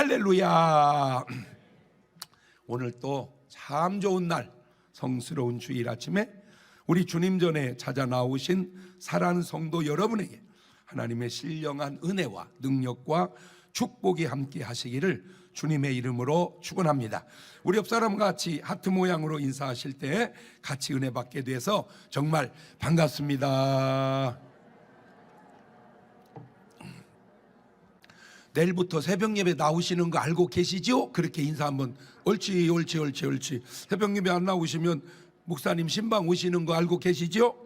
할렐루야. 오늘 또 참 좋은 날, 성스러운 주일 아침에 우리 주님 전에 찾아 나오신 사랑하는 성도 여러분에게 하나님의 신령한 은혜와 능력과 축복이 함께 하시기를 주님의 이름으로 축원합니다. 우리 옆 사람과 같이 하트 모양으로 인사하실 때 같이 은혜 받게 돼서 정말 반갑습니다. 내일부터 새벽 예배 나오시는 거 알고 계시죠? 그렇게 인사 한번. 옳지. 새벽 예배 안 나오시면 목사님 신방 오시는 거 알고 계시죠?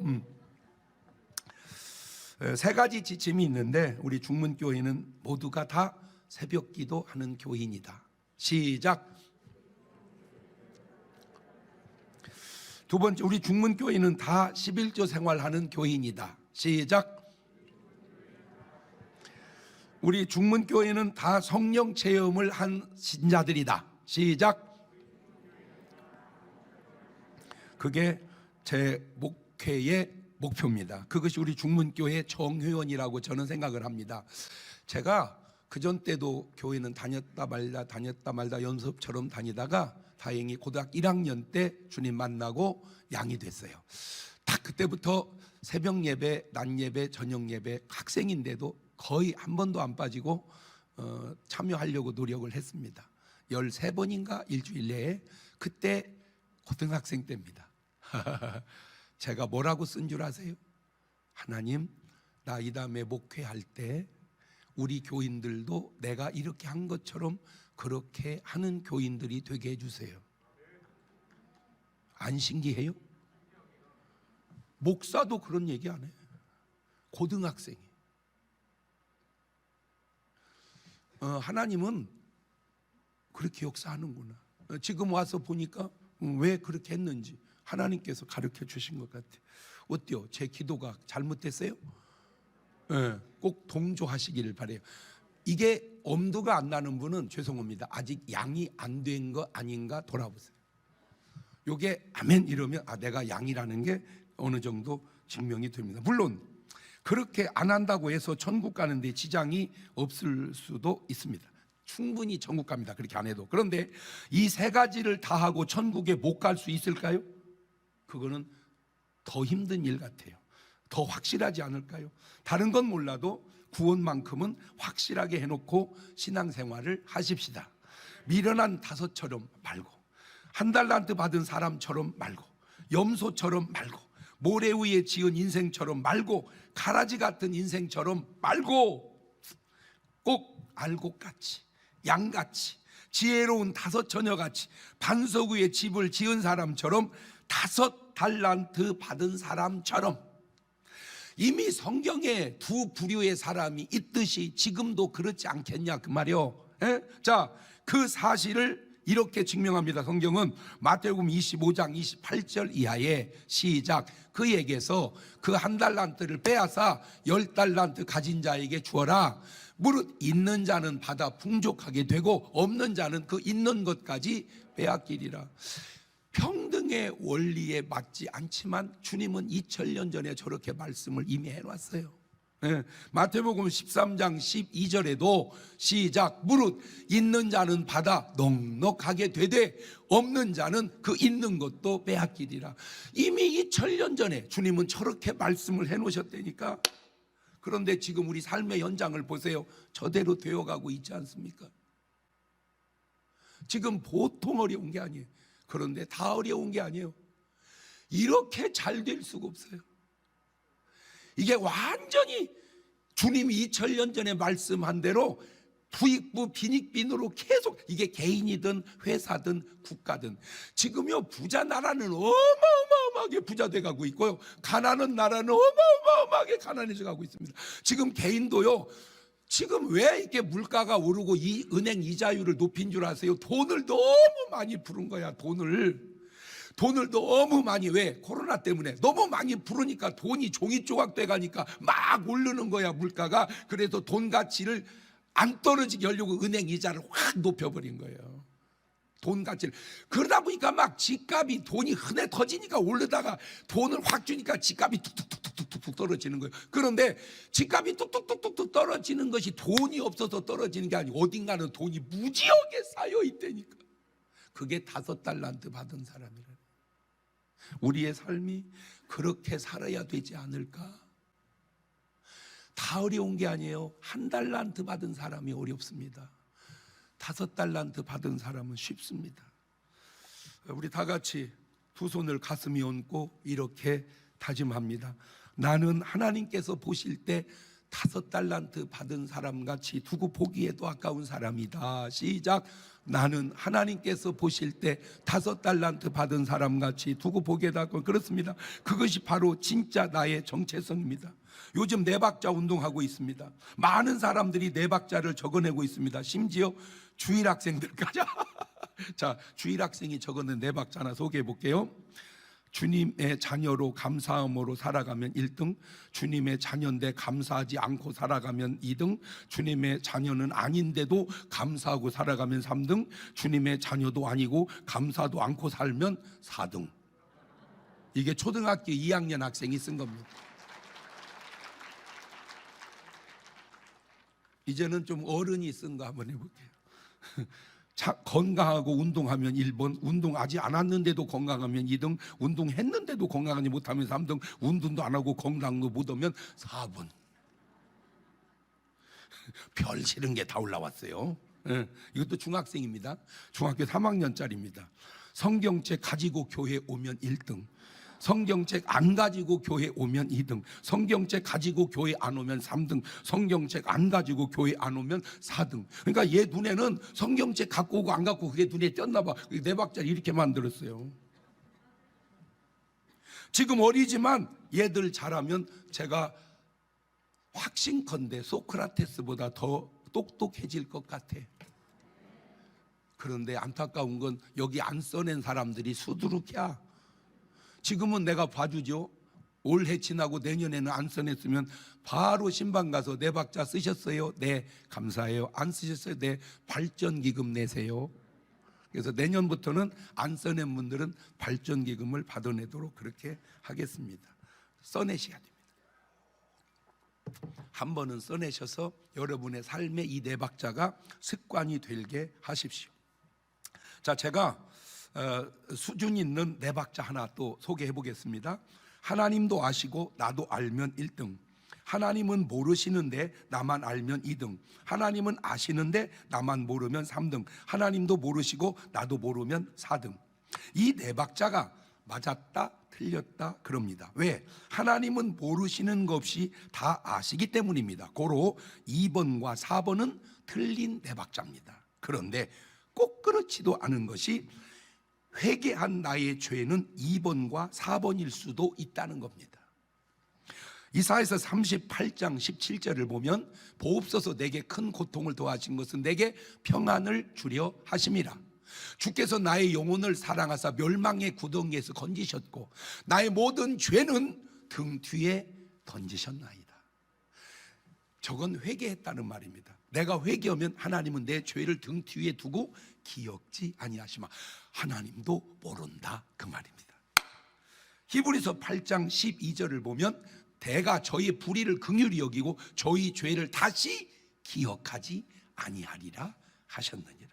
세 가지 지침이 있는데 우리 중문교회는 모두가 다 새벽 기도하는 교인이다. 시작. 두 번째, 우리 중문교회는 다 11조 생활하는 교인이다. 시작. 우리 중문교회는 다 성령 체험을 한 신자들이다. 시작. 그게 제 목회의 목표입니다. 그것이 우리 중문교회의 정회원이라고 저는 생각을 합니다. 제가 그전 때도 교회는 다녔다 말다 연습처럼 다니다가 다행히 고등학교 1학년 때 주님 만나고 양이 됐어요. 딱 그때부터 새벽 예배, 낮 예배, 저녁 예배, 학생인데도 거의 한 번도 안 빠지고 참여하려고 노력을 했습니다. 13번인가 일주일 내에. 그때 고등학생 때입니다. 제가 뭐라고 쓴 줄 아세요? 하나님, 나 이 다음에 목회할 때 우리 교인들도 내가 이렇게 한 것처럼 그렇게 하는 교인들이 되게 해주세요. 안 신기해요? 목사도 그런 얘기 안 해. 고등학생이. 하나님은 그렇게 역사하는구나. 지금 와서 보니까 왜 그렇게 했는지 하나님께서 가르쳐 주신 것 같아요. 어때요? 제 기도가 잘못됐어요? 네, 꼭 동조하시기를 바래요. 이게 엄두가 안 나는 분은 죄송합니다. 아직 양이 안 된 거 아닌가 돌아보세요. 요게 아멘 이러면 내가 양이라는 게 어느 정도 증명이 됩니다. 물론 그렇게 안 한다고 해서 천국 가는데 지장이 없을 수도 있습니다. 충분히 천국 갑니다. 그렇게 안 해도. 그런데 이 세 가지를 다 하고 천국에 못 갈 수 있을까요? 그거는 더 힘든 일 같아요. 더 확실하지 않을까요? 다른 건 몰라도 구원만큼은 확실하게 해놓고 신앙생활을 하십시다. 미련한 다섯처럼 말고, 한 달란트 받은 사람처럼 말고, 염소처럼 말고, 모래 위에 지은 인생처럼 말고, 가라지 같은 인생처럼 말고, 꼭 알곡같이, 양같이, 지혜로운 다섯 처녀같이 반석 위에 집을 지은 사람처럼, 5달란트 받은 사람처럼. 이미 성경에 두 부류의 사람이 있듯이 지금도 그렇지 않겠냐 그 말이요. 자, 그 사실을 이렇게 증명합니다. 성경은 마태복음 25장 28절 이하에 시작. 그에게서 그 1달란트를 빼앗아 10달란트 가진 자에게 주어라. 무릇 있는 자는 받아 풍족하게 되고 없는 자는 그 있는 것까지 빼앗기리라. 평등의 원리에 맞지 않지만 주님은 2000년 전에 저렇게 말씀을 이미 해놨어요. 마태복음 13장 12절에도 시작. 무릇 있는 자는 받아 넉넉하게 되되 없는 자는 그 있는 것도 빼앗기리라. 이미 2000년 전에 주님은 저렇게 말씀을 해놓으셨다니까. 그런데 지금 우리 삶의 현장을 보세요. 저대로 되어가고 있지 않습니까? 지금 보통 어려운 게 아니에요. 그런데 다 어려운 게 아니에요. 이렇게 잘 될 수가 없어요. 이게 완전히 주님이 2000년 전에 말씀한 대로 부익부 빈익빈으로 계속, 이게 개인이든 회사든 국가든. 지금요 부자 나라는 어마어마하게 부자 돼가고 있고요, 가난한 나라는 어마어마하게 가난해져 가고 있습니다. 지금 개인도요, 지금 왜 이렇게 물가가 오르고 이 은행 이자율을 높인 줄 아세요? 돈을 너무 많이 부른 거야. 돈을 너무 많이. 왜? 코로나 때문에 너무 많이 부르니까 돈이 종이 조각 돼가니까 막 오르는 거야, 물가가. 그래서 돈 가치를 안 떨어지게 하려고 은행 이자를 확 높여버린 거예요. 돈 가치를. 그러다 보니까 막 집값이 돈이 흔해 터지니까 오르다가 돈을 확 주니까 집값이 뚝뚝뚝뚝뚝 떨어지는 거예요. 그런데 집값이 뚝뚝뚝뚝 떨어지는 것이 돈이 없어서 떨어지는 게 아니고 어딘가는 돈이 무지하게 쌓여 있다니까. 그게 5달란트 받은 사람이라. 우리의 삶이 그렇게 살아야 되지 않을까? 다 어려운 게 아니에요. 1달란트 받은 사람이 어렵습니다. 5달란트 받은 사람은 쉽습니다. 우리 다 같이 두 손을 가슴에 얹고 이렇게 다짐합니다. 나는 하나님께서 보실 때 5달란트 받은 사람같이 두고 보기에도 아까운 사람이다. 시작. 나는 하나님께서 보실 때 5달란트 받은 사람같이 두고 보기에도 아까운. 그렇습니다. 그것이 바로 진짜 나의 정체성입니다. 요즘 네박자 운동하고 있습니다. 많은 사람들이 네박자를 적어내고 있습니다. 심지어 주일학생들까지. 자, 주일학생이 적어낸 네박자 하나 소개해 볼게요. 주님의 자녀로 감사함으로 살아가면 1등, 주님의 자녀인데 감사하지 않고 살아가면 2등, 주님의 자녀는 아닌데도 감사하고 살아가면 3등, 주님의 자녀도 아니고 감사도 않고 살면 4등. 이게 초등학교 2학년 학생이 쓴 겁니다. 이제는 좀 어른이 쓴 거 한번 해볼게요. 건강하고 운동하면 1번, 운동하지 않았는데도 건강하면 2등, 운동했는데도 건강하지 못하면 3등, 운동도 안 하고 건강도 못하면 4번. 별 싫은 게 다 올라왔어요. 이것도 중학생입니다. 중학교 3학년짜리입니다. 성경책 가지고 교회 오면 1등, 성경책 안 가지고 교회 오면 2등, 성경책 가지고 교회 안 오면 3등, 성경책 안 가지고 교회 안 오면 4등. 그러니까 얘 눈에는 성경책 갖고 오고 안 갖고 그게 눈에 띄었나 봐. 네 박자를 이렇게 만들었어요. 지금 어리지만 얘들 잘하면 제가 확신컨대 소크라테스보다 더 똑똑해질 것 같아. 그런데 안타까운 건 여기 안 써낸 사람들이 수두룩이야. 지금은 내가 봐주죠. 올해 지나고 내년에는 안 써냈으면 바로 신방 가서 네 박자 쓰셨어요? 네, 감사해요. 안 쓰셨어요? 네, 발전기금 내세요. 그래서 내년부터는 안 써낸 분들은 발전기금을 받아내도록 그렇게 하겠습니다. 써내셔야 됩니다. 한 번은 써내셔서 여러분의 삶의 이 네 박자가 습관이 되게 하십시오. 자, 제가 수준 있는 네 박자 하나 또 소개해 보겠습니다. 하나님도 아시고 나도 알면 1등, 하나님은 모르시는데 나만 알면 2등, 하나님은 아시는데 나만 모르면 3등, 하나님도 모르시고 나도 모르면 4등. 이 네 박자가 맞았다 틀렸다 그럽니다. 왜? 하나님은 모르시는 것 없이 다 아시기 때문입니다. 고로 2번과 4번은 틀린 네 박자입니다. 그런데 꼭 그렇지도 않은 것이 회개한 나의 죄는 2번과 4번일 수도 있다는 겁니다. 이사야서 38장 17절을 보면 보옵소서 내게 큰 고통을 더하신 것은 내게 평안을 주려 하심이라. 주께서 나의 영혼을 사랑하사 멸망의 구덩이에서 건지셨고 나의 모든 죄는 등 뒤에 던지셨나이다. 저건 회개했다는 말입니다. 내가 회개하면 하나님은 내 죄를 등 뒤에 두고 기억지 아니하시마. 하나님도 모른다 그 말입니다. 히브리서 8장 12절을 보면 대가 저희 불의를 긍휼히 여기고 저희 죄를 다시 기억하지 아니하리라 하셨느니라.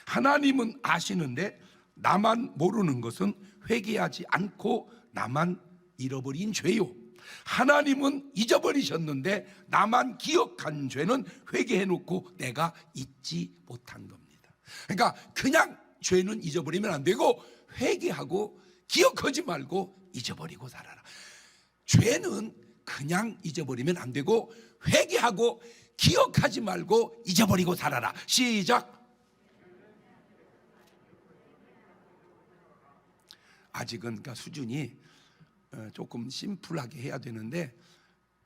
하나님은 아시는데 나만 모르는 것은 회개하지 않고 나만 잃어버린 죄요. 하나님은 잊어버리셨는데 나만 기억한 죄는 회개해놓고 내가 잊지 못한 겁니다. 그러니까 그냥 죄는 잊어버리면 안 되고 회개하고 기억하지 말고 잊어버리고 살아라. 죄는 그냥 잊어버리면 안 되고 회개하고 기억하지 말고 잊어버리고 살아라. 시작. 아직은 그러니까 수준이 조금 심플하게 해야 되는데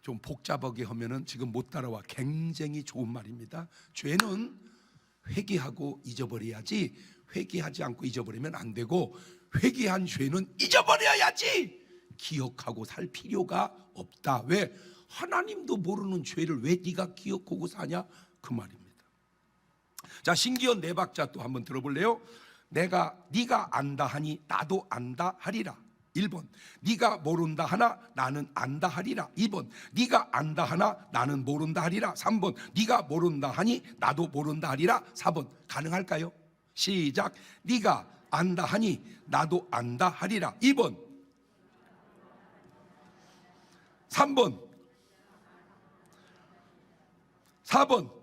좀 복잡하게 하면은 지금 못 따라와. 굉장히 좋은 말입니다. 죄는 회개하고 잊어버려야지 회개하지 않고 잊어버리면 안 되고 회개한 죄는 잊어버려야지 기억하고 살 필요가 없다. 왜? 하나님도 모르는 죄를 왜 네가 기억하고 사냐 그 말입니다. 자, 신기한 네 박자 또 한번 들어볼래요? 네가 안다 하니 나도 안다 하리라. 1번, 네가 모른다 하나 나는 안다 하리라. 2번, 네가 안다 하나 나는 모른다 하리라. 3번, 네가 모른다 하니 나도 모른다 하리라. 4번, 가능할까요? 시작. 네가 안다 하니 나도 안다 하리라. 2번, 3번, 4번.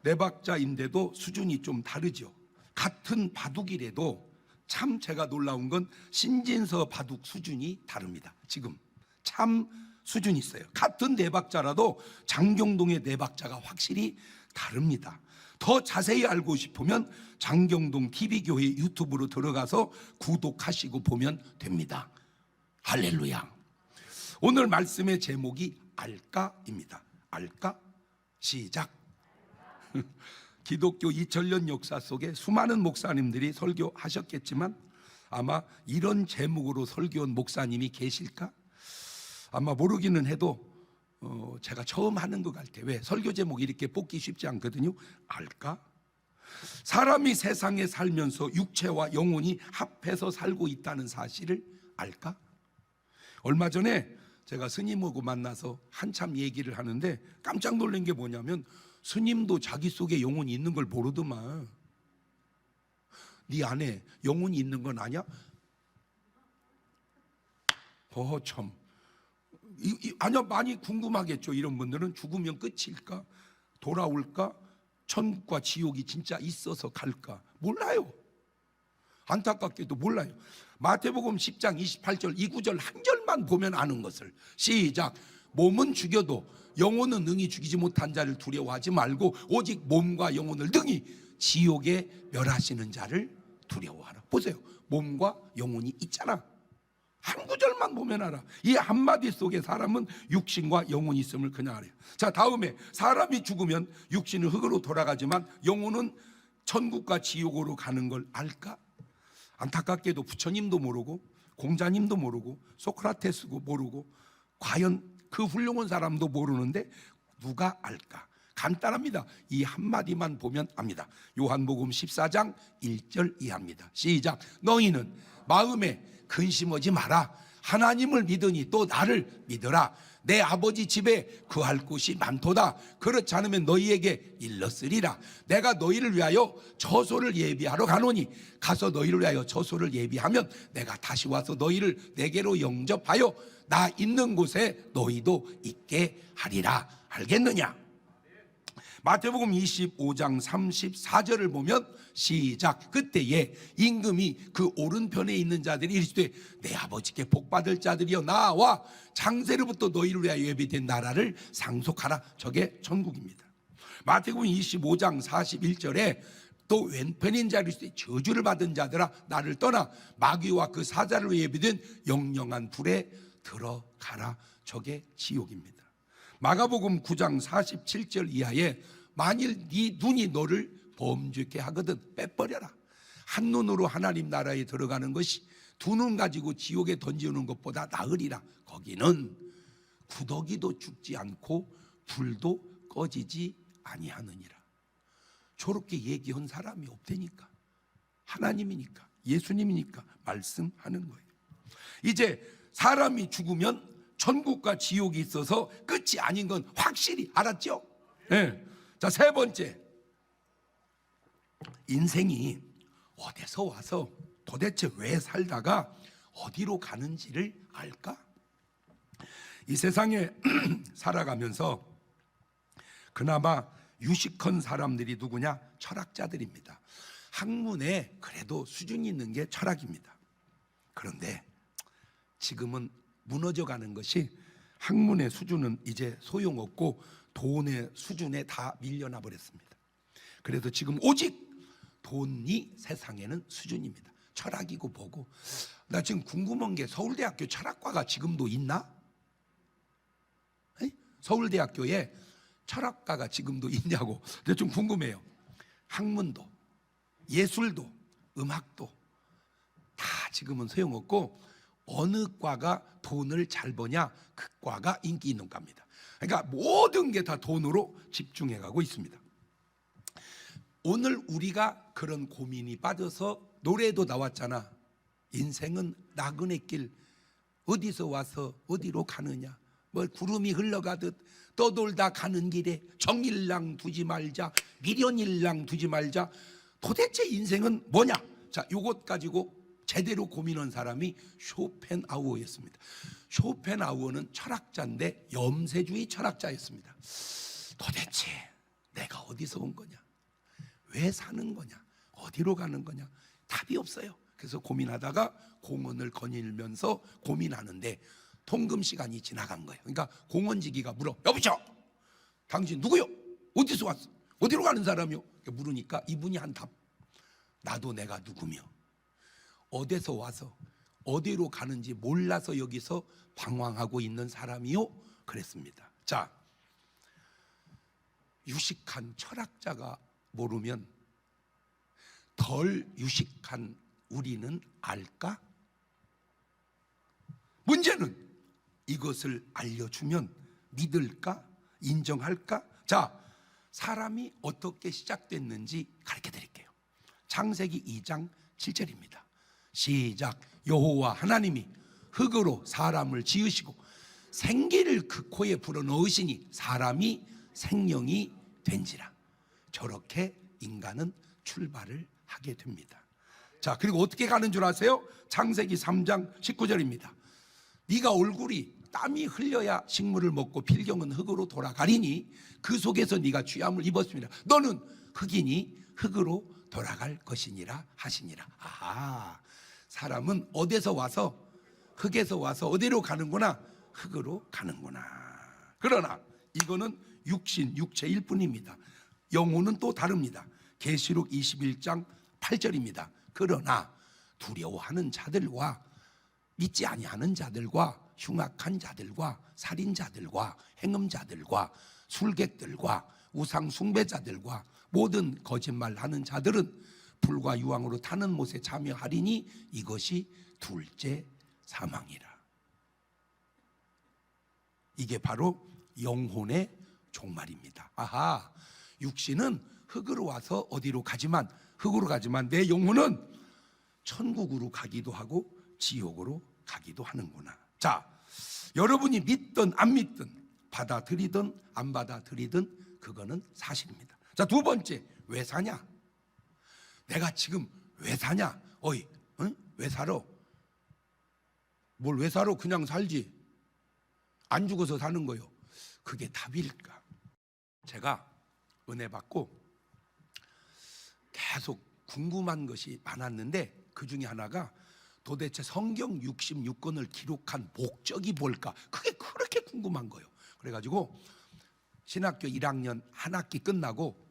네 박자인데도 수준이 좀 다르죠. 같은 바둑이라도 참 제가 놀라운 건 신진서 바둑 수준이 다릅니다. 지금 참 수준이 있어요. 같은 네 박자라도 장경동의 네 박자가 확실히 다릅니다. 더 자세히 알고 싶으면 장경동 TV교회 유튜브로 들어가서 구독하시고 보면 됩니다. 할렐루야. 오늘 말씀의 제목이 알까입니다. 알까? 시작. 기독교 2000년 역사 속에 수많은 목사님들이 설교하셨겠지만 아마 이런 제목으로 설교한 목사님이 계실까? 아마 모르기는 해도 제가 처음 하는 것 같아요. 왜? 설교 제목이 이렇게 뽑기 쉽지 않거든요. 알까? 사람이 세상에 살면서 육체와 영혼이 합해서 살고 있다는 사실을 알까? 얼마 전에 제가 스님하고 만나서 한참 얘기를 하는데 깜짝 놀란 게 뭐냐면 스님도 자기 속에 영혼이 있는 걸 모르더만. 네 안에 영혼이 있는 건 아냐? 참. 아니야, 많이 궁금하겠죠. 이런 분들은 죽으면 끝일까? 돌아올까? 천국과 지옥이 진짜 있어서 갈까? 몰라요. 안타깝게도 몰라요. 마태복음 10장 28절 이 구절 한 절만 보면 아는 것을. 시작. 몸은 죽여도 영혼은 능히 죽이지 못한 자를 두려워하지 말고 오직 몸과 영혼을 능히 지옥에 멸하시는 자를 두려워하라. 보세요. 몸과 영혼이 있잖아. 한 구절만 보면 알아. 이 한마디 속에 사람은 육신과 영혼이 있음을 그냥 알아요. 자, 다음에 사람이 죽으면 육신은 흙으로 돌아가지만 영혼은 천국과 지옥으로 가는 걸 알까? 안타깝게도 부처님도 모르고 공자님도 모르고 소크라테스도 모르고 과연 그 훌륭한 사람도 모르는데 누가 알까? 간단합니다. 이 한마디만 보면 압니다. 요한복음 14장 1절 이하입니다. 시작. 너희는 마음에 근심하지 마라. 하나님을 믿으니 또 나를 믿으라. 내 아버지 집에 거할 곳이 많도다. 그렇지 않으면 너희에게 일렀으리라. 내가 너희를 위하여 처소를 예비하러 가노니 가서 너희를 위하여 처소를 예비하면 내가 다시 와서 너희를 내게로 영접하여 나 있는 곳에 너희도 있게 하리라. 알겠느냐? 마태복음 25장 34절을 보면 시작. 그때에 임금이 그 오른편에 있는 자들이 이르시되 내 아버지께 복받을 자들이여 나와 창세로부터 너희를 위하여 예비된 나라를 상속하라. 저게 천국입니다. 마태복음 25장 41절에 또 왼편인 자를 이르시되 저주를 받은 자들아 나를 떠나 마귀와 그 사자를 위해 예비된 영영한 불에 들어가라. 저게 지옥입니다. 마가복음 9장 47절 이하에 만일 네 눈이 너를 범죄케 하거든 빼버려라. 한 눈으로 하나님 나라에 들어가는 것이 두 눈 가지고 지옥에 던지는 것보다 나으리라. 거기는 구더기도 죽지 않고 불도 꺼지지 아니하느니라. 저렇게 얘기한 사람이 없다니까. 하나님이니까 예수님이니까 말씀하는 거예요. 이제 사람이 죽으면 천국과 지옥이 있어서 끝이 아닌 건 확실히 알았죠? 네. 자, 세 번째, 인생이 어디서 와서 도대체 왜 살다가 어디로 가는지를 알까? 이 세상에 살아가면서 그나마 유식한 사람들이 누구냐? 철학자들입니다. 학문에 그래도 수준이 있는 게 철학입니다. 그런데 지금은 무너져가는 것이 학문의 수준은 이제 소용없고 돈의 수준에 다 밀려나 버렸습니다. 그래서 지금 오직 돈이 세상에는 수준입니다. 철학이고 뭐고. 나 지금 궁금한 게 서울대학교 철학과가 지금도 있나? 서울대학교에 철학과가 지금도 있냐고 좀 궁금해요. 학문도 예술도 음악도 다 지금은 소용없고 어느 과가 돈을 잘 버냐 그 과가 인기 있는 과입니다. 그러니까 모든 게 다 돈으로 집중해 가고 있습니다. 오늘 우리가 그런 고민이 빠져서 노래도 나왔잖아. 인생은 나그네 길, 어디서 와서 어디로 가느냐, 뭐 구름이 흘러가듯 떠돌다 가는 길에 정일랑 두지 말자, 미련일랑 두지 말자. 도대체 인생은 뭐냐? 자, 요것 가지고 제대로 고민한 사람이 쇼펜하우어였습니다. 쇼펜하우어는 철학자인데 염세주의 철학자였습니다. 도대체 내가 어디서 온 거냐, 왜 사는 거냐, 어디로 가는 거냐, 답이 없어요. 그래서 고민하다가 공원을 거닐면서 고민하는데 통금 시간이 지나간 거예요. 그러니까 공원지기가 물어, 여보셔, 당신 누구요? 어디서 왔어? 어디로 가는 사람이요? 물으니까 이분이 한 답, 나도 내가 누구며 어디서 와서 어디로 가는지 몰라서 여기서 방황하고 있는 사람이요, 그랬습니다. 자, 유식한 철학자가 모르면 덜 유식한 우리는 알까? 문제는 이것을 알려주면 믿을까? 인정할까? 자, 사람이 어떻게 시작됐는지 가르쳐 드릴게요. 창세기 2장 7절입니다. 시작. 여호와 하나님이 흙으로 사람을 지으시고 생기를 그 코에 불어넣으시니 사람이 생명이 된지라. 저렇게 인간은 출발을 하게 됩니다. 자, 그리고 어떻게 가는 줄 아세요? 창세기 3장 19절입니다. 네가 얼굴이 땀이 흘려야 식물을 먹고 필경은 흙으로 돌아가리니 그 속에서 네가 취함을 입었습니다. 너는 흙이니 흙으로 돌아갈 것이니라 하시니라. 아하, 사람은 어디서 와서, 흙에서 와서 어디로 가는구나? 흙으로 가는구나. 그러나 이거는 육신, 육체일 뿐입니다. 영혼은 또 다릅니다. 계시록 21장 8절입니다. 그러나 두려워하는 자들과 믿지 아니하는 자들과 흉악한 자들과 살인자들과 행음자들과 술객들과 우상 숭배자들과 모든 거짓말하는 자들은 불과 유황으로 타는 못에 참여하리니 이것이 둘째 사망이라. 이게 바로 영혼의 종말입니다. 아하, 육신은 흙으로 와서 어디로 가지만, 흙으로 가지만 내 영혼은 천국으로 가기도 하고 지옥으로 가기도 하는구나. 자, 여러분이 믿든 안 믿든, 받아들이든 안 받아들이든 그거는 사실입니다. 자, 두 번째, 왜 사냐? 내가 지금 왜 사냐? 어이, 응? 왜 살아? 뭘 왜 살아? 그냥 살지. 안 죽어서 사는 거요. 그게 답일까? 제가 은혜 받고 계속 궁금한 것이 많았는데 그 중에 하나가 도대체 성경 66권을 기록한 목적이 뭘까? 그게 그렇게 궁금한 거예요. 그래가지고 신학교 1학년 한 학기 끝나고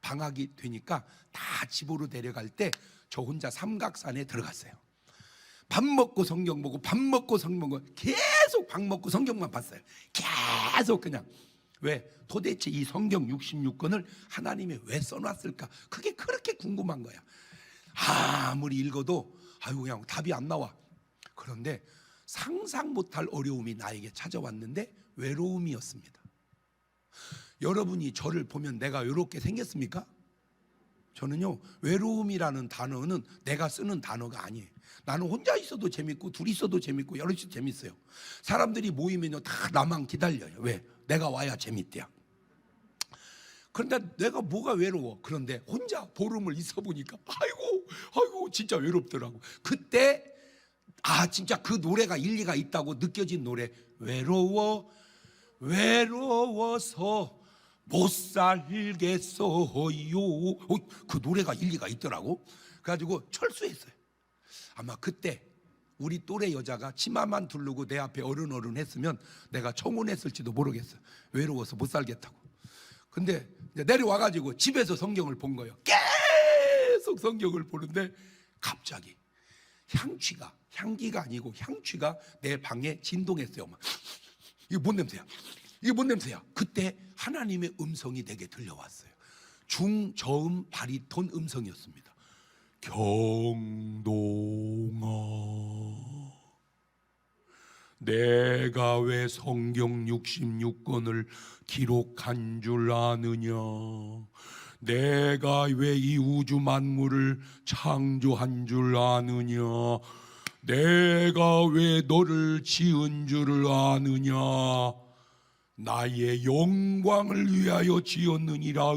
방학이 되니까 다 집으로 데려갈 때 저 혼자 삼각산에 들어갔어요. 밥 먹고 성경 보고, 밥 먹고 성경 보고, 계속 밥 먹고 성경만 봤어요. 계속 그냥. 왜? 도대체 이 성경 66권을 하나님이 왜 써놨을까? 그게 그렇게 궁금한 거야. 아무리 읽어도 아유 그냥 답이 안 나와. 그런데 상상 못할 어려움이 나에게 찾아왔는데 외로움이었습니다. 여러분이 저를 보면 내가 이렇게 생겼습니까? 저는요, 외로움이라는 단어는 내가 쓰는 단어가 아니에요. 나는 혼자 있어도 재밌고 둘이 있어도 재밌고 여럿이 재밌어요. 사람들이 모이면요 다 나만 기다려요. 왜? 내가 와야 재밌대요. 그런데 내가 뭐가 외로워? 그런데 혼자 보름을 있어 보니까 아이고 진짜 외롭더라고. 그때 진짜 그 노래가 일리가 있다고 느껴진 노래, 외로워서 못 살겠어요. 그 노래가 일리가 있더라고. 그래가지고 철수했어요. 아마 그때 우리 또래 여자가 치마만 두르고 내 앞에 어른어른 했으면 내가 청혼했을지도 모르겠어요. 외로워서 못 살겠다고. 근데 내려와가지고 집에서 성경을 본 거예요. 계속 성경을 보는데 갑자기 향기가 아니고 향취가 내 방에 진동했어요. 막. 이게 뭔 냄새야? 이게 뭔 냄새야? 그때 하나님의 음성이 내게 들려왔어요. 중저음 바리톤 음성이었습니다. 경동아, 내가 왜 성경 66권을 기록한 줄 아느냐? 내가 왜 이 우주 만물을 창조한 줄 아느냐? 내가 왜 너를 지은 줄을 아느냐? 나의 영광을 위하여 지었느니라.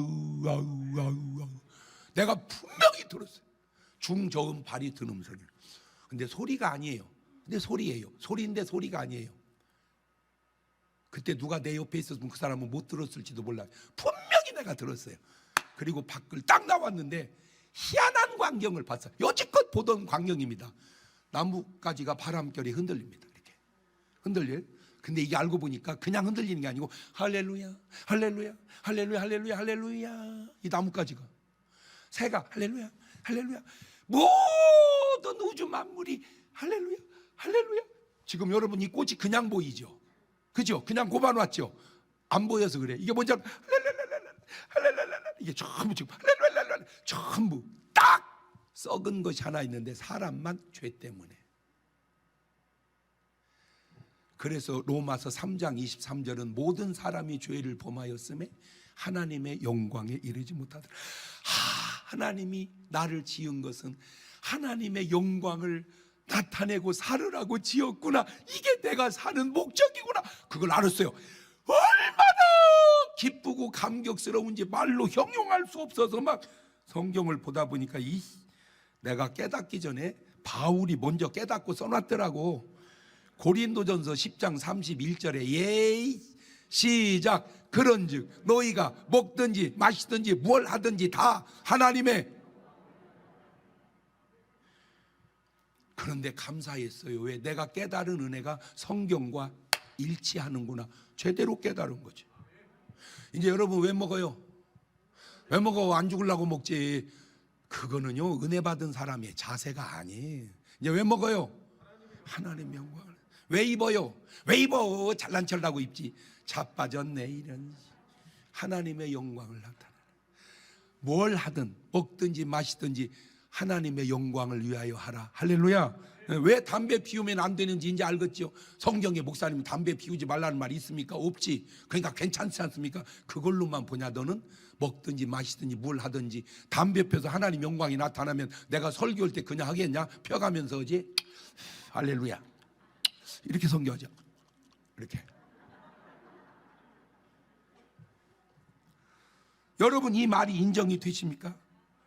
내가 분명히 들었어요. 중저음 발이 든 음성이에요. 근데 소리가 아니에요. 근데 소리예요. 소리인데 소리가 아니에요. 그때 누가 내 옆에 있었으면 그 사람은 못 들었을지도 몰라요. 분명히 내가 들었어요. 그리고 밖을 딱 나왔는데 희한한 광경을 봤어요. 여지껏 보던 광경입니다. 나뭇가지가 바람결에 흔들립니다. 이렇게 흔들려요. 근데 이게 알고 보니까 그냥 흔들리는 게 아니고 할렐루야, 할렐루야, 할렐루야, 할렐루야, 할렐루야. 이 나뭇가지가 새가 할렐루야, 할렐루야. 모든 우주 만물이 할렐루야, 할렐루야. 지금 여러분 이 꽃이 그냥 보이죠? 그죠? 그냥 꼽아놨죠? 안 보여서 그래. 이게 뭔지 알고 할렐루야, 할렐루야. 이게 전부 지금 할렐루야, 전부 딱 썩은 것이 하나 있는데 사람만 죄 때문에. 그래서 로마서 3장 23절은 모든 사람이 죄를 범하였음에 하나님의 영광에 이르지 못하더라. 하나님이 나를 지은 것은 하나님의 영광을 나타내고 살으라고 지었구나. 이게 내가 사는 목적이구나. 그걸 알았어요. 얼마나 기쁘고 감격스러운지 말로 형용할 수 없어서 막 성경을 보다 보니까 내가 깨닫기 전에 바울이 먼저 깨닫고 써놨더라고. 고린도전서 10장 31절에 예이 시작 그런즉 너희가 먹든지 마시든지 뭘 하든지 다 하나님의. 그런데 감사했어요. 왜? 내가 깨달은 은혜가 성경과 일치하는구나. 제대로 깨달은 거지. 이제 여러분 왜 먹어요? 왜 먹어? 안 죽으려고 먹지. 그거는요 은혜 받은 사람의 자세가 아니에요. 이제 왜 먹어요? 하나님의 영광을. 왜 입어요? 왜 입어? 잘난 척하고 입지. 자빠졌네 이런. 하나님의 영광을 나타내는. 뭘 하든 먹든지 마시든지 하나님의 영광을 위하여 하라. 할렐루야. 왜 담배 피우면 안 되는지 이제 알겠죠? 성경에 목사님은 담배 피우지 말라는 말이 있습니까? 없지. 그러니까 괜찮지 않습니까? 그걸로만 보냐 너는? 먹든지 마시든지 뭘 하든지 담배 펴서 하나님 영광이 나타나면 내가 설교할 때 그냥 하겠냐? 펴가면서 어제 할렐루야 이렇게 성교하죠. 이렇게. 여러분 이 말이 인정이 되십니까?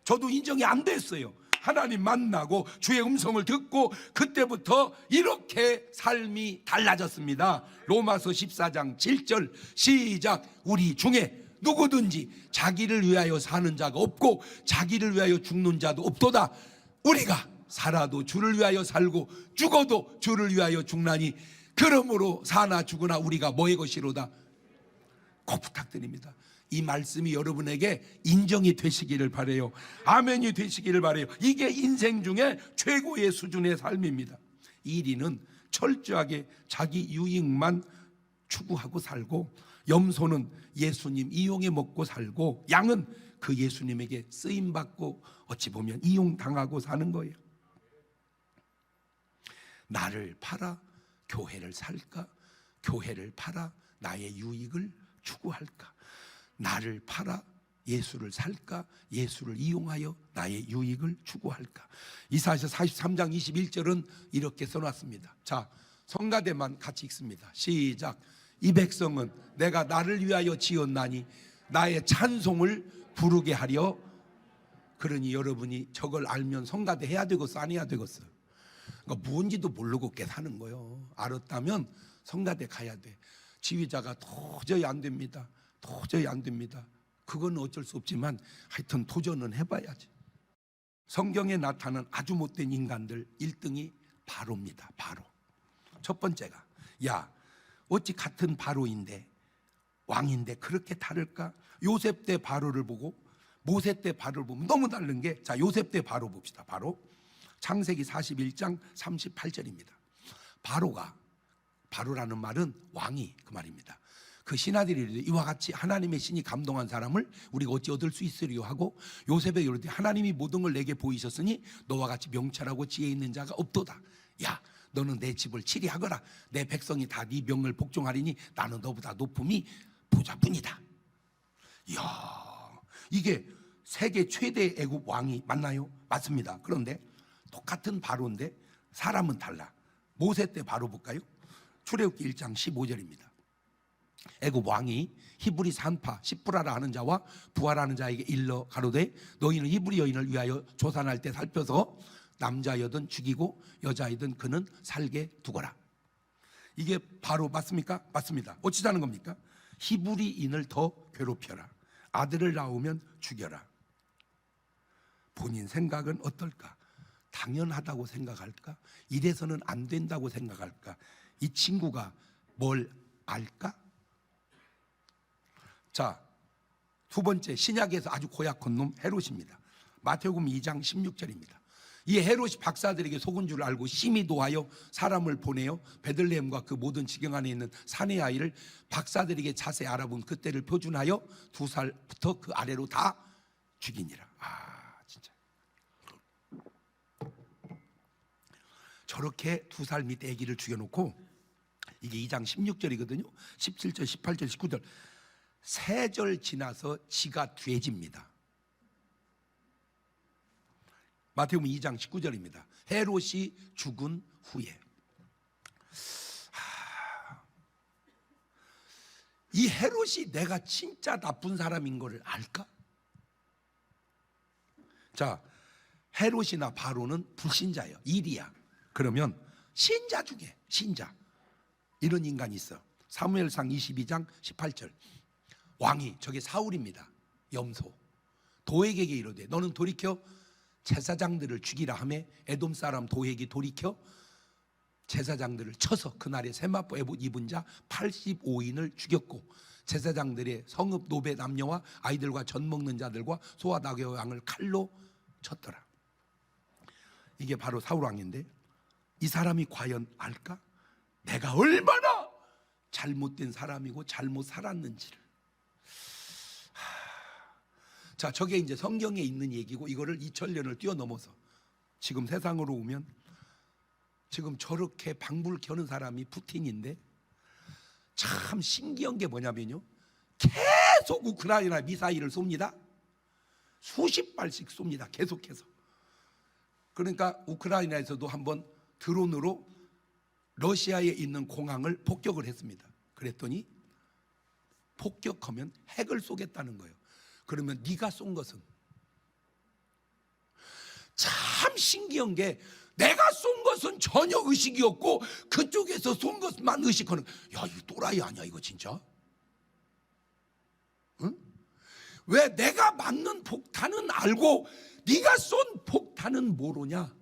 저도 인정이 안 됐어요. 하나님 만나고 주의 음성을 듣고 그때부터 이렇게 삶이 달라졌습니다. 로마서 14장 7절 시작. 우리 중에 누구든지 자기를 위하여 사는 자가 없고 자기를 위하여 죽는 자도 없도다. 우리가 살아도 주를 위하여 살고 죽어도 주를 위하여 죽나니 그러므로 사나 죽으나 우리가 뭐의 것이로다. 꼭 부탁드립니다. 이 말씀이 여러분에게 인정이 되시기를 바라요. 아멘이 되시기를 바라요. 이게 인생 중에 최고의 수준의 삶입니다. 이리는 철저하게 자기 유익만 추구하고 살고, 염소는 예수님 이용해 먹고 살고, 양은 그 예수님에게 쓰임받고 어찌 보면 이용당하고 사는 거예요. 나를 팔아 교회를 살까? 교회를 팔아 나의 유익을 추구할까? 나를 팔아 예수를 살까? 예수를 이용하여 나의 유익을 추구할까? 이사야서 43장 21절은 이렇게 써놨습니다. 자, 성가대만 같이 읽습니다. 시작. 이 백성은 내가 나를 위하여 지었나니 나의 찬송을 부르게 하려. 그러니 여러분이 저걸 알면 성가대 해야 되겠어 안 해야 되겠어? 그러니까 뭔지도 모르고 깨사는 거예요. 알았다면 성가대 가야 돼. 지휘자가 도저히 안 됩니다. 도저히 안 됩니다. 그건 어쩔 수 없지만 하여튼 도전은 해봐야지. 성경에 나타난 아주 못된 인간들 1등이 바로입니다. 바로. 첫 번째가, 야 어찌 같은 바로인데 왕인데 그렇게 다를까? 요셉 때 바로를 보고 모세 때 바로를 보면 너무 다른 게, 자 요셉 때 바로 봅시다. 바로 창세기 41장 38절입니다. 바로라는 말은 왕이 그 말입니다. 그 신하들이 이와 같이 하나님의 신이 감동한 사람을 우리가 어찌 얻을 수 있으리요 하고, 요셉에게 이르되 하나님이 모든 걸 내게 보이셨으니 너와 같이 명철하고 지혜 있는 자가 없도다. 야 너는 내 집을 치리하거라. 내 백성이 다 네 명을 복종하리니 나는 너보다 높음이 보좌뿐이다. 이야, 이게 세계 최대 애굽 왕이 맞나요? 맞습니다. 그런데 똑같은 바로인데 사람은 달라. 모세 때 바로 볼까요? 출애굽기 1장 15절입니다. 애굽 왕이 히브리 산파 시프라라 하는 자와 부하라는 자에게 일러 가로되 너희는 히브리 여인을 위하여 조산할 때 살펴서 남자여든 죽이고 여자이든 그는 살게 두거라. 이게 바로 맞습니까? 맞습니다. 어찌자는 겁니까? 히브리인을 더 괴롭혀라. 아들을 낳으면 죽여라. 본인 생각은 어떨까? 당연하다고 생각할까? 이래서는 안 된다고 생각할까? 이 친구가 뭘 알까? 자, 두 번째, 신약에서 아주 고약한 놈 헤롯입니다. 마태복음 2장 16절입니다. 이 헤롯이 박사들에게 속은 줄 알고 심히 도하여 사람을 보내어 베들레헴과 그 모든 지경 안에 있는 사내 아이를 박사들에게 자세히 알아본 그때를 표준하여 2살부터 그 아래로 다 죽이니라. 진짜 저렇게 2살 밑에 아기를 죽여놓고, 이게 2장 16절이거든요 17절, 18절, 19절 3절 지나서 지가 돼집니다. 마태복음 2장 19절입니다. 헤롯이 죽은 후에. 이 헤롯이 내가 진짜 나쁜 사람인 것을 알까? 자, 헤롯이나 바로는 불신자예요. 일이야. 그러면 신자 중에 신자 이런 인간이 있어. 사무엘상 22장 18절 왕이, 저게 사울입니다. 염소 도액에게 이르되 너는 돌이켜 제사장들을 죽이라 하매 에돔 사람 도액이 돌이켜 제사장들을 쳐서 그날에 세마포 입은 자 85인을 죽였고 제사장들의 성읍 노베 남녀와 아이들과 젖 먹는 자들과 소와 닭의 양을 칼로 쳤더라. 이게 바로 사울 왕인데, 이 사람이 과연 알까? 내가 얼마나 잘못된 사람이고 잘못 살았는지를. 자, 저게 이제 성경에 있는 얘기고, 이거를 2000년을 뛰어넘어서 지금 세상으로 오면 지금 저렇게 방불 켜는 사람이 푸틴인데, 참 신기한 게 뭐냐면요, 계속 우크라이나 미사일을 쏩니다. 수십 발씩 쏩니다. 계속해서. 그러니까 우크라이나에서도 한번 드론으로 러시아에 있는 공항을 폭격을 했습니다. 그랬더니 폭격하면 핵을 쏘겠다는 거예요. 그러면 네가 쏜 것은, 참 신기한 게 내가 쏜 것은 전혀 의식이 없고 그쪽에서 쏜 것만 의식하는. 야, 이거 또라이 아니야 이거 진짜? 응? 왜 내가 맞는 폭탄은 알고 네가 쏜 폭탄은 모르냐?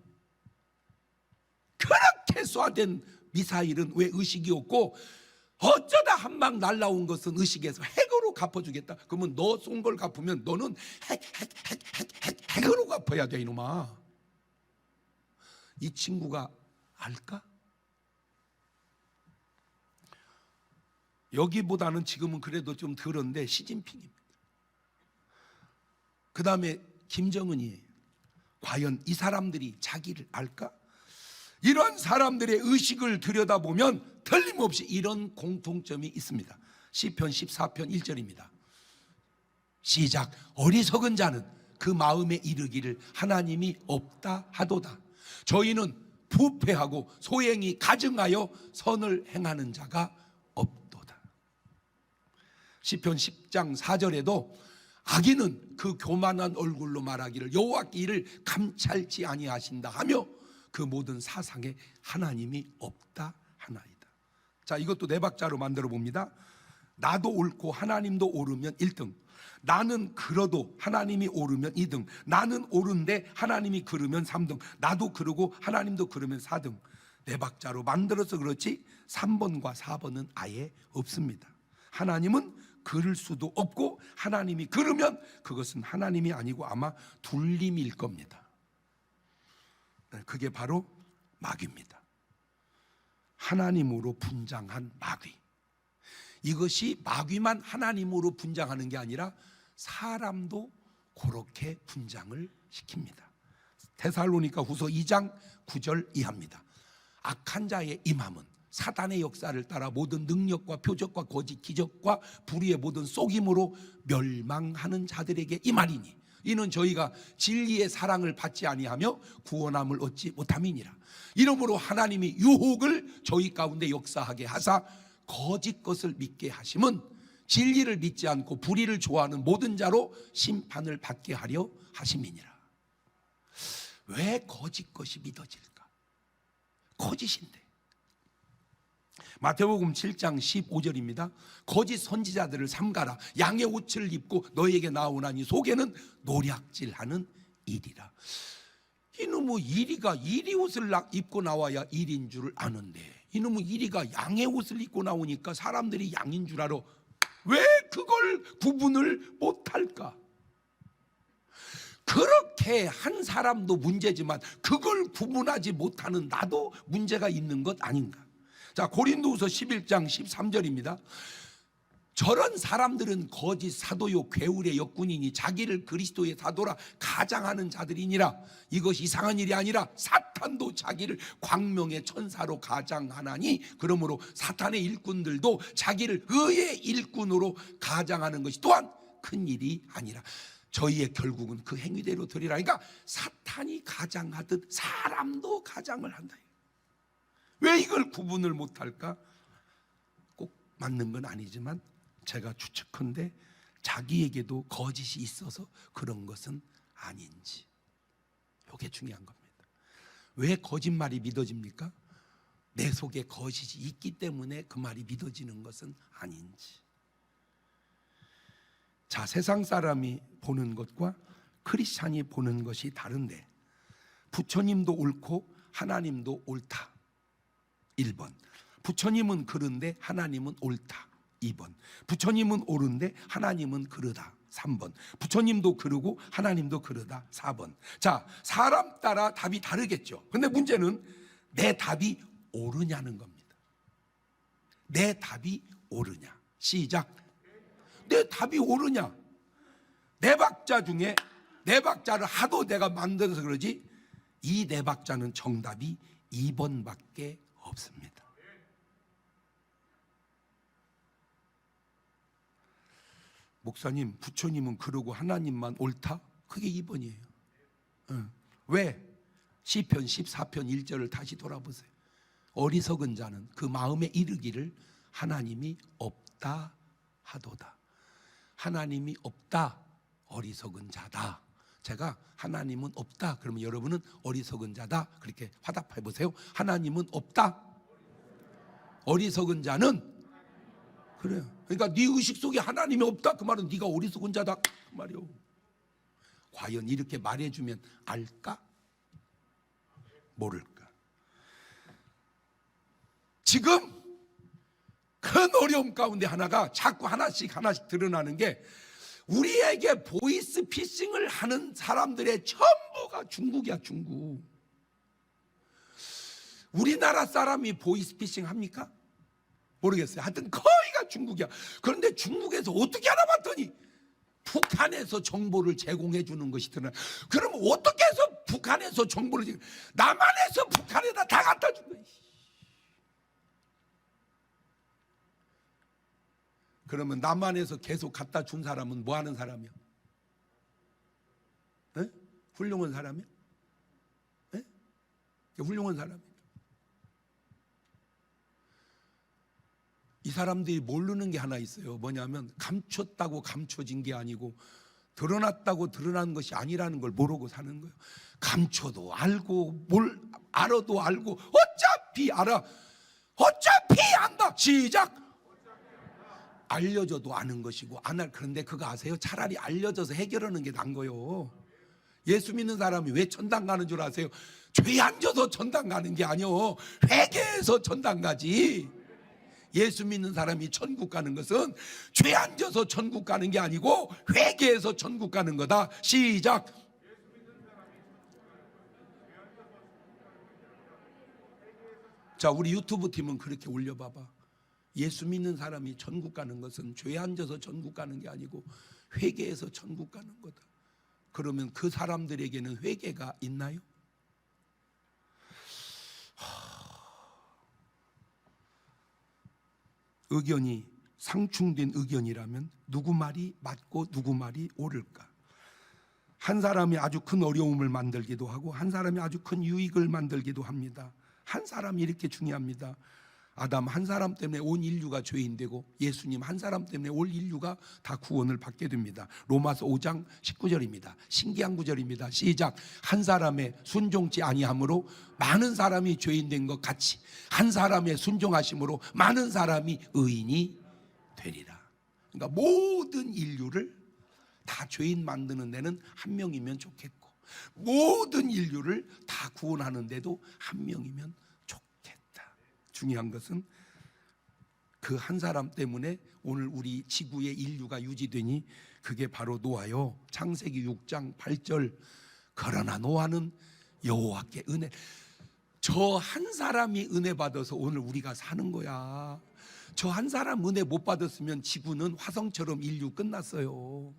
그렇게 쏴댄 미사일은 왜 의식이 없고, 어쩌다 한 방 날라온 것은 의식에서 핵으로 갚아주겠다. 그러면 너 쏜 걸 갚으면 너는 핵으로 갚아야 돼 이놈아. 이 친구가 알까? 여기보다는 지금은 그래도 좀 덜한데 시진핑입니다. 그 다음에 김정은이에요. 과연 이 사람들이 자기를 알까? 이런 사람들의 의식을 들여다보면 틀림없이 이런 공통점이 있습니다. 시편 14편 1절입니다. 시작. 어리석은 자는 그 마음에 이르기를 하나님이 없다 하도다. 저희는 부패하고 소행이 가증하여 선을 행하는 자가 없도다. 시편 10장 4절에도 악인은 그 교만한 얼굴로 말하기를 여호와께 이를 감찰지 아니하신다 하며 그 모든 사상에 하나님이 없다 하나이다. 자, 이것도 네 박자로 만들어 봅니다. 나도 옳고 하나님도 옳으면 1등, 나는 그러도 하나님이 옳으면 2등, 나는 옳은데 하나님이 그르면 3등, 나도 그러고 하나님도 그러면 4등. 네 박자로 만들어서 그렇지 3번과 4번은 아예 없습니다. 하나님은 그럴 수도 없고, 하나님이 그러면 그것은 하나님이 아니고 아마 둘림일 겁니다. 그게 바로 마귀입니다. 하나님으로 분장한 마귀. 이것이 마귀만 하나님으로 분장하는 게 아니라 사람도 그렇게 분장을 시킵니다. 데살로니가 후서 2장 9절 이하입니다. 악한 자의 임함은 사단의 역사를 따라 모든 능력과 표적과 거짓 기적과 불의의 모든 속임으로 멸망하는 자들에게 임하리니. 이는 저희가 진리의 사랑을 받지 아니하며 구원함을 얻지 못함이니라. 이러므로 하나님이 유혹을 저희 가운데 역사하게 하사 거짓 것을 믿게 하심은 진리를 믿지 않고 불의를 좋아하는 모든 자로 심판을 받게 하려 하심이니라. 왜 거짓 것이 믿어질까? 거짓인데. 마태복음 7장 15절입니다. 거짓 선지자들을 삼가라. 양의 옷을 입고 너에게 나오나니 속에는 노략질하는 일이라. 이놈의 이리가 이리 옷을 입고 나와야 일인 줄 아는데, 이놈의 이리가 양의 옷을 입고 나오니까 사람들이 양인 줄 알아. 왜 그걸 구분을 못할까? 그렇게 한 사람도 문제지만 그걸 구분하지 못하는 나도 문제가 있는 것 아닌가? 자, 고린도후서 11장 13절입니다. 저런 사람들은 거짓 사도요 괴울의 역군이니 자기를 그리스도의 사도라 가장하는 자들이니라. 이것이 이상한 일이 아니라 사탄도 자기를 광명의 천사로 가장하나니, 그러므로 사탄의 일꾼들도 자기를 의의 일꾼으로 가장하는 것이 또한 큰 일이 아니라. 저희의 결국은 그 행위대로 되리라. 그러니까 사탄이 가장하듯 사람도 가장을 한다. 왜 이걸 구분을 못할까? 꼭 맞는 건 아니지만 제가 추측컨대 자기에게도 거짓이 있어서 그런 것은 아닌지. 이게 중요한 겁니다. 왜 거짓말이 믿어집니까? 내 속에 거짓이 있기 때문에 그 말이 믿어지는 것은 아닌지. 자, 세상 사람이 보는 것과 크리스찬이 보는 것이 다른데, 부처님도 옳고 하나님도 옳다. 1번. 부처님은 그른데 하나님은 옳다. 2번. 부처님은 옳은데 하나님은 그르다. 3번. 부처님도 그르고 하나님도 그르다. 4번. 자, 사람 따라 답이 다르겠죠. 근데 문제는 내 답이 옳으냐는 겁니다. 내 답이 옳으냐. 시작. 내 답이 옳으냐. 네 박자 중에 네 박자를 하도 내가 만들어서 그러지, 이 네 박자는 정답이 2번밖에 없습니다. 목사님, 부처님은 그러고 하나님만 옳다? 그게 2번이에요. 왜? 시편 14편 1절을 다시 돌아보세요. 어리석은 자는 그 마음에 이르기를 하나님이 없다 하도다. 하나님이 없다, 어리석은 자다. 제가 하나님은 없다 그러면 여러분은 어리석은 자다 그렇게 화답해 보세요. 하나님은 없다, 어리석은 자는. 그래요. 그러니까 네 의식 속에 하나님이 없다 그 말은 네가 어리석은 자다 그 말이요. 과연 이렇게 말해주면 알까? 모를까? 지금 큰 어려움 가운데 하나가 자꾸 하나씩 드러나는 게, 우리에게 보이스피싱을 하는 사람들의 전부가 중국이야. 중국. 우리나라 사람이 보이스피싱 합니까? 모르겠어요. 하여튼 거의가 중국이야. 그런데 중국에서 어떻게 알아봤더니 북한에서 정보를 제공해 주는 것이 드러나. 그럼 어떻게 해서 북한에서 정보를 남한에서 북한에다 다 갖다 준 거야. 그러면 남한에서 계속 갖다 준 사람은 뭐 하는 사람이야? 에? 훌륭한 사람이야? 에? 훌륭한 사람이야. 이 사람들이 모르는 게 하나 있어요. 뭐냐면 감췄다고 감춰진 게 아니고 드러났다고 드러난 것이 아니라는 걸 모르고 사는 거예요. 감춰도 알고 뭘 알아도 알고 어차피 알아. 어차피 안다. 시작. 알려줘도 아는 것이고 안 알. 그런데 그거 아세요? 차라리 알려줘서 해결하는 게 나은 거요. 예수 믿는 사람이 왜 천당 가는 줄 아세요? 죄 안 져서 천당 가는 게 아니요, 회개해서 천당 가지. 예수 믿는 사람이 천국 가는 것은 죄 안 져서 천국 가는 게 아니고 회개해서 천국 가는 거다. 시작. 자, 우리 유튜브 팀은 그렇게 올려봐봐. 예수 믿는 사람이 천국 가는 것은 죄 안 져서 천국 가는 게 아니고 회개해서 천국 가는 거다. 그러면 그 사람들에게는 회개가 있나요? 의견이 상충된 의견이라면 누구 말이 맞고 누구 말이 옳을까? 한 사람이 아주 큰 어려움을 만들기도 하고 한 사람이 아주 큰 유익을 만들기도 합니다. 한 사람이 이렇게 중요합니다. 아담 한 사람 때문에 온 인류가 죄인되고 예수님 한 사람 때문에 올 인류가 다 구원을 받게 됩니다. 로마서 5장 19절입니다. 신기한 구절입니다. 시작. 한 사람의 순종치 아니함으로 많은 사람이 죄인된 것 같이 한 사람의 순종하심으로 많은 사람이 의인이 되리라. 그러니까 모든 인류를 다 죄인 만드는 데는 한 명이면 좋겠고 모든 인류를 다 구원하는 데도 한 명이면 좋겠다. 중요한 것은 그 한 사람 때문에 오늘 우리 지구의 인류가 유지되니 그게 바로 노아요. 창세기 6장 8절 그러나 노아는 여호와께 은혜, 저 한 사람이 은혜 받아서 오늘 우리가 사는 거야. 저 한 사람 은혜 못 받았으면 지구는 화성처럼 인류 끝났어요.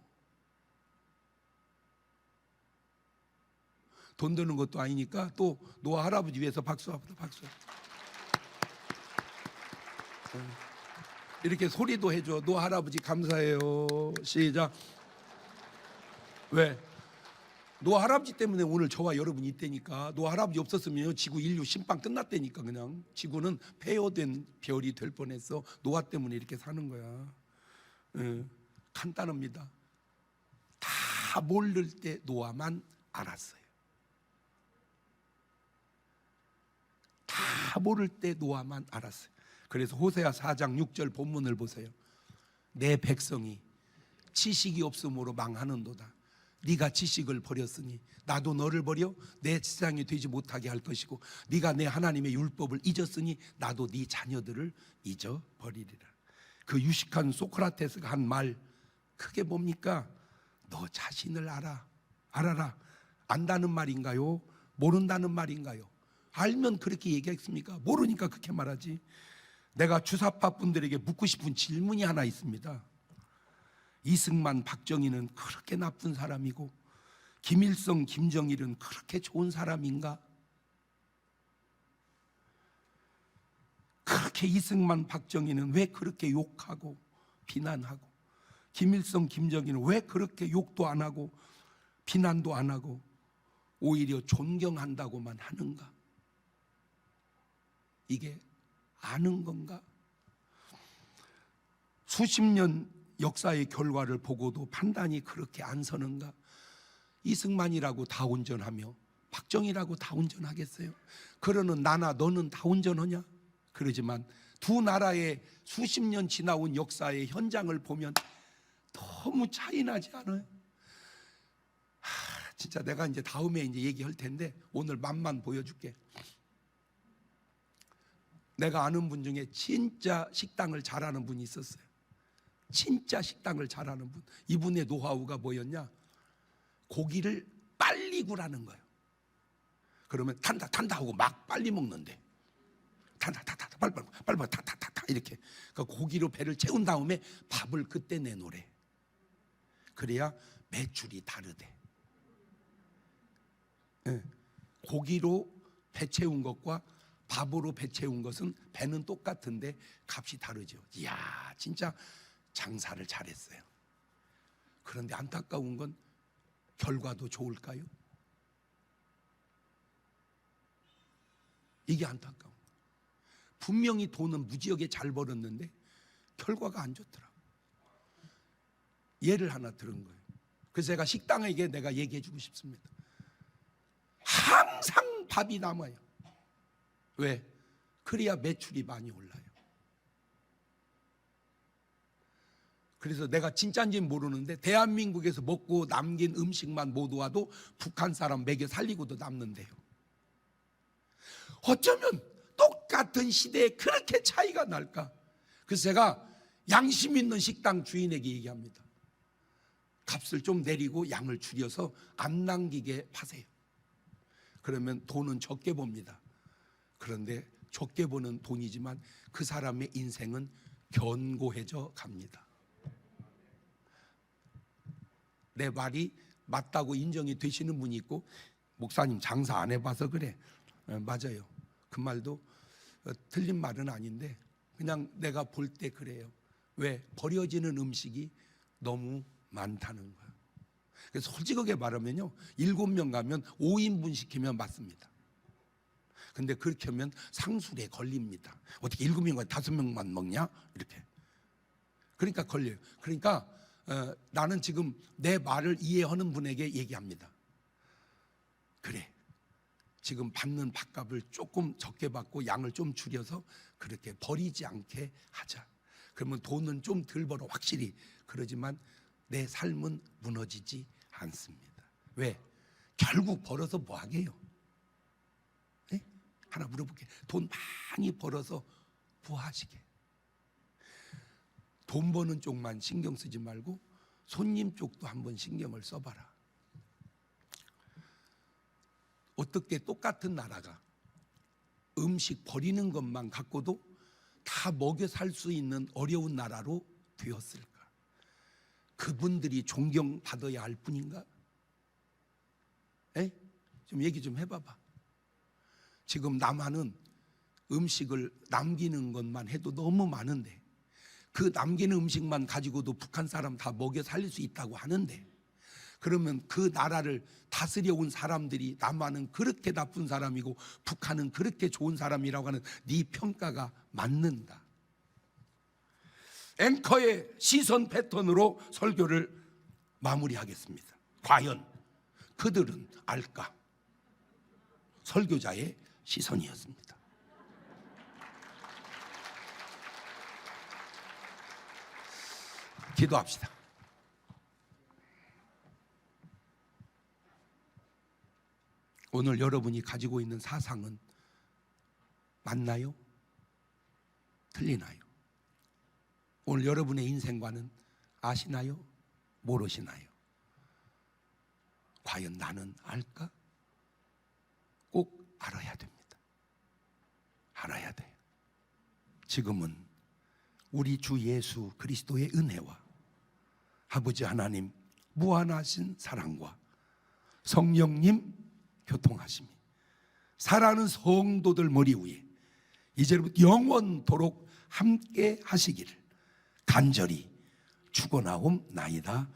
돈 드는 것도 아니니까 또 노아 할아버지 위해서 박수 합니다. 박수. 이렇게 소리도 해줘. 노아 할아버지 감사해요. 시작. 왜? 노아 할아버지 때문에 오늘 저와 여러분이 있다니까. 노아 할아버지 없었으면 지구 인류 심판 끝났다니까. 그냥 지구는 폐허된 별이 될 뻔했어. 노아 때문에 이렇게 사는 거야. 간단합니다. 다 모를 때 노아만 알았어요. 다 모를 때 노아만 알았어요. 그래서 호세아 4장 6절 본문을 보세요. 내 백성이 지식이 없으므로 망하는도다. 네가 지식을 버렸으니 나도 너를 버려 내 지상이 되지 못하게 할 것이고 네가 내 하나님의 율법을 잊었으니 나도 네 자녀들을 잊어버리리라. 그 유식한 소크라테스가 한 말 그게 뭡니까? 너 자신을 알아라. 안다는 말인가요? 모른다는 말인가요? 알면 그렇게 얘기했습니까? 모르니까 그렇게 말하지. 내가 주사파 분들에게 묻고 싶은 질문이 하나 있습니다. 이승만, 박정희는 그렇게 나쁜 사람이고 김일성, 김정일은 그렇게 좋은 사람인가? 그렇게 이승만, 박정희는 왜 그렇게 욕하고 비난하고 김일성, 김정일은 왜 그렇게 욕도 안 하고 비난도 안 하고 오히려 존경한다고만 하는가? 이게 아는 건가? 수십 년 역사의 결과를 보고도 판단이 그렇게 안 서는가? 이승만이라고 다 운전하며 박정희라고 다 운전하겠어요? 그러는 나나 너는 다 운전하냐? 그러지만 두 나라의 수십 년 지나온 역사의 현장을 보면 너무 차이 나지 않아요? 진짜 내가 이제 다음에 이제 얘기할 텐데 오늘 맛만 보여줄게. 내가 아는 분 중에 진짜 식당을 잘하는 분이 있었어요. 진짜 식당을 잘하는 분. 이분의 노하우가 뭐였냐? 고기를 빨리 구라는 거예요. 그러면 탄다 하고 막 빨리 먹는데 탄다 빨리 타타타타 이렇게 그 고기로 배를 채운 다음에 밥을 그때 내놓으래. 그래야 매출이 다르대. 고기로 배 채운 것과 밥으로 배 채운 것은 배는 똑같은데 값이 다르죠. 이야, 진짜 장사를 잘했어요. 그런데 안타까운 건 결과도 좋을까요? 이게 안타까운 거예요. 분명히 돈은 무지하게 잘 벌었는데 결과가 안 좋더라고요. 예를 하나 들은 거예요. 그래서 제가 식당에게 내가 얘기해 주고 싶습니다. 항상 밥이 남아요. 왜? 그래야 매출이 많이 올라요. 그래서 내가 진짜인지는 모르는데 대한민국에서 먹고 남긴 음식만 모두 북한 사람 먹여 살리고도 남는데요. 어쩌면 똑같은 시대에 그렇게 차이가 날까? 그래서 제가 양심 있는 식당 주인에게 얘기합니다. 값을 좀 내리고 양을 줄여서 안 남기게 파세요. 그러면 돈은 적게 봅니다. 그런데 적게 버는 돈이지만 그 사람의 인생은 견고해져 갑니다. 내 말이 맞다고 인정이 되시는 분이 있고 목사님 장사 안 해봐서 그래. 맞아요. 그 말도 틀린 말은 아닌데 그냥 내가 볼 때 그래요. 왜? 버려지는 음식이 너무 많다는 거야. 그래서 솔직하게 말하면요, 7명 가면 5인분 시키면 맞습니다. 근데 그렇게 하면 상술에 걸립니다. 어떻게 7명과 5명만 먹냐? 이렇게. 그러니까 걸려요. 그러니까 나는 지금 내 말을 이해하는 분에게 얘기합니다. 그래, 지금 받는 밥값을 조금 적게 받고 양을 좀 줄여서 그렇게 버리지 않게 하자. 그러면 돈은 좀 덜 벌어, 확실히. 그러지만 내 삶은 무너지지 않습니다. 왜? 결국 벌어서 뭐 하게요? 네? 하나 물어볼게. 돈 많이 벌어서 뭐 하시게? 돈 버는 쪽만 신경 쓰지 말고 손님 쪽도 한번 신경을 써봐라. 어떻게 똑같은 나라가 음식 버리는 것만 갖고도 다 먹여 살 수 있는 어려운 나라로 되었을까? 그분들이 존경받아야 할 뿐인가? 에? 좀 얘기 좀 해봐봐. 지금 남한은 음식을 남기는 것만 해도 너무 많은데, 그 남기는 음식만 가지고도 북한 사람 다 먹여 살릴 수 있다고 하는데, 그러면 그 나라를 다스려 온 사람들이 남한은 그렇게 나쁜 사람이고 북한은 그렇게 좋은 사람이라고 하는 네 평가가 맞는다. 앵커의 시선 패턴으로 설교를 마무리하겠습니다. 과연 그들은 알까? 설교자의 시선이었습니다. 기도합시다. 오늘 여러분이 가지고 있는 사상은 맞나요? 틀리나요? 오늘 여러분의 인생관은 아시나요? 모르시나요? 과연 나는 알까? 꼭 알아야 됩니다. 알아야 돼요. 지금은 우리 주 예수 그리스도의 은혜와 아버지 하나님 무한하신 사랑과 성령님 교통하심이 사랑하는 성도들 머리 위에 이제부터 영원토록 함께 하시기를 간절히 축원하옵나이다.